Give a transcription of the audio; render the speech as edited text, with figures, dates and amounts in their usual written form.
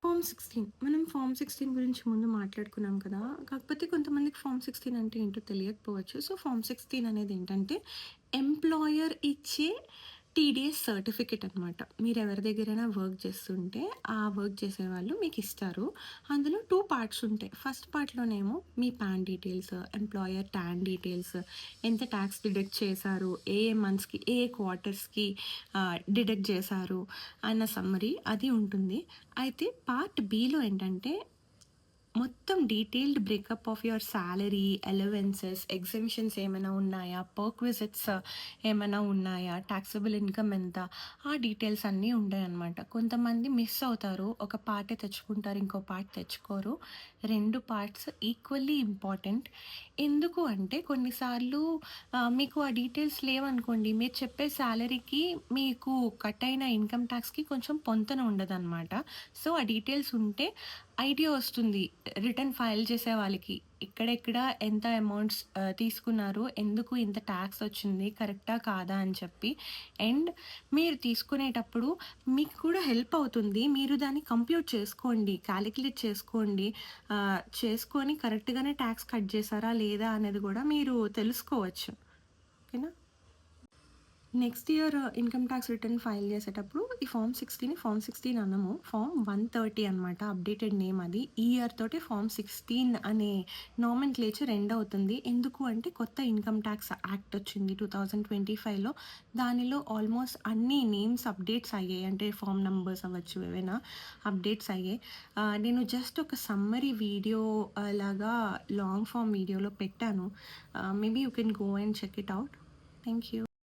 Form 16 గురించి ముందు మాట్లాడుకున్నాం కదా! కాకపోతే కొంతమందికి ఫార్మ్ 16 అంటే ఏంటో తెలియకపోవచ్చు. సో, ఫార్మ్ 16 అనేదేంటంటే, ఎంప్లాయర్ ఇచ్చే టీడీఎస్ సర్టిఫికేట్ అనమాట. మీరెవరి దగ్గరైనా వర్క్ చేస్తుంటే, ఆ వర్క్ చేసేవాళ్ళు మీకిస్తారు. అందులో 2 పార్ట్స్ ఉంటాయి. ఫస్ట్ పార్ట్‌లోనేమో మీ PAN details, employer TAN details, ఎంత టాక్స్ డిడక్ట్ చేశారు, ఏ ఏ మంత్స్‌కి, ఏ ఏ క్వార్టర్స్‌కి డిడక్ట్ చేశారు అన్న సమ్మరీ అది ఉంటుంది. అయితే పార్ట్ బిలో ఏంటంటే, మొత్తం detailed breakup of your salary, allowances, exemptions ఏమైనా ఉన్నాయా, పర్క్విజిట్స్ ఏమైనా ఉన్నాయా, టాక్సబుల్ ఇన్కమ్ ఎంత, ఆ డీటెయిల్స్ అన్నీ ఉంటాయన్నమాట. కొంతమంది మిస్ అవుతారు. ఒక పార్టే తెచ్చుకుంటారు, ఇంకో పార్ట్ తెచ్చుకోరు. 2 parts equally important. ఎందుకు అంటే కొన్నిసార్లు మీకు ఆ డీటెయిల్స్ లేవనుకోండి, మీరు చెప్పే సాలరీకి మీకు కట్ అయిన ఇన్కమ్ ట్యాక్స్‌కి కొంచెం పొంతన ఉండదనమాట. సో, ఆ డీటెయిల్స్ ఉంటే ఐడియా వస్తుంది. రిటర్న్ ఫైల్ చేసే వాళ్ళకి. ఎక్కడెక్కడ ఎంత అమౌంట్స్ తీసుకున్నారు, ఎందుకు ఇంత ట్యాక్స్ వచ్చింది, కరెక్టా కాదా అని చెప్పి. అండ్ మీరు తీసుకునేటప్పుడు మీకు కూడా హెల్ప్ అవుతుంది. మీరు దాన్ని కంప్యూట్ చేసుకోండి, కాలిక్యులేట్ చేసుకోండి. చేసుకొని కరెక్ట్‌గానే ట్యాక్స్ కట్ చేశారా లేదా అనేది కూడా మీరు తెలుసుకోవచ్చు. ఓకేనా? Next year income tax return file చేసేటప్పుడు ఈ ఫార్మ్ 16 అనము. ఫార్మ్ 130 అనమాట. అప్డేటెడ్ నేమ్ అది. ఈ ఇయర్ తోటి ఫార్మ్ 16 అనే నామెన్‌క్లేచర్ ఎండ్ అవుతుంది. ఎందుకు అంటే కొత్త ఇన్‌కమ్ టాక్స్ యాక్ట్ వచ్చింది 2025లో. దానిలో ఆల్మోస్ట్ అన్ని నేమ్స్ అప్డేట్స్ అయ్యాయి. అంటే ఫార్మ్ నంబర్స్ అవ్వచ్చు ఏవైనా అప్డేట్స్ అయ్యాయి. నేను జస్ట్ ఒక సమ్మరీ వీడియో లాగా లాంగ్ ఫార్మ్ వీడియోలో పెట్టాను. Maybe you can go and check it out. Thank you.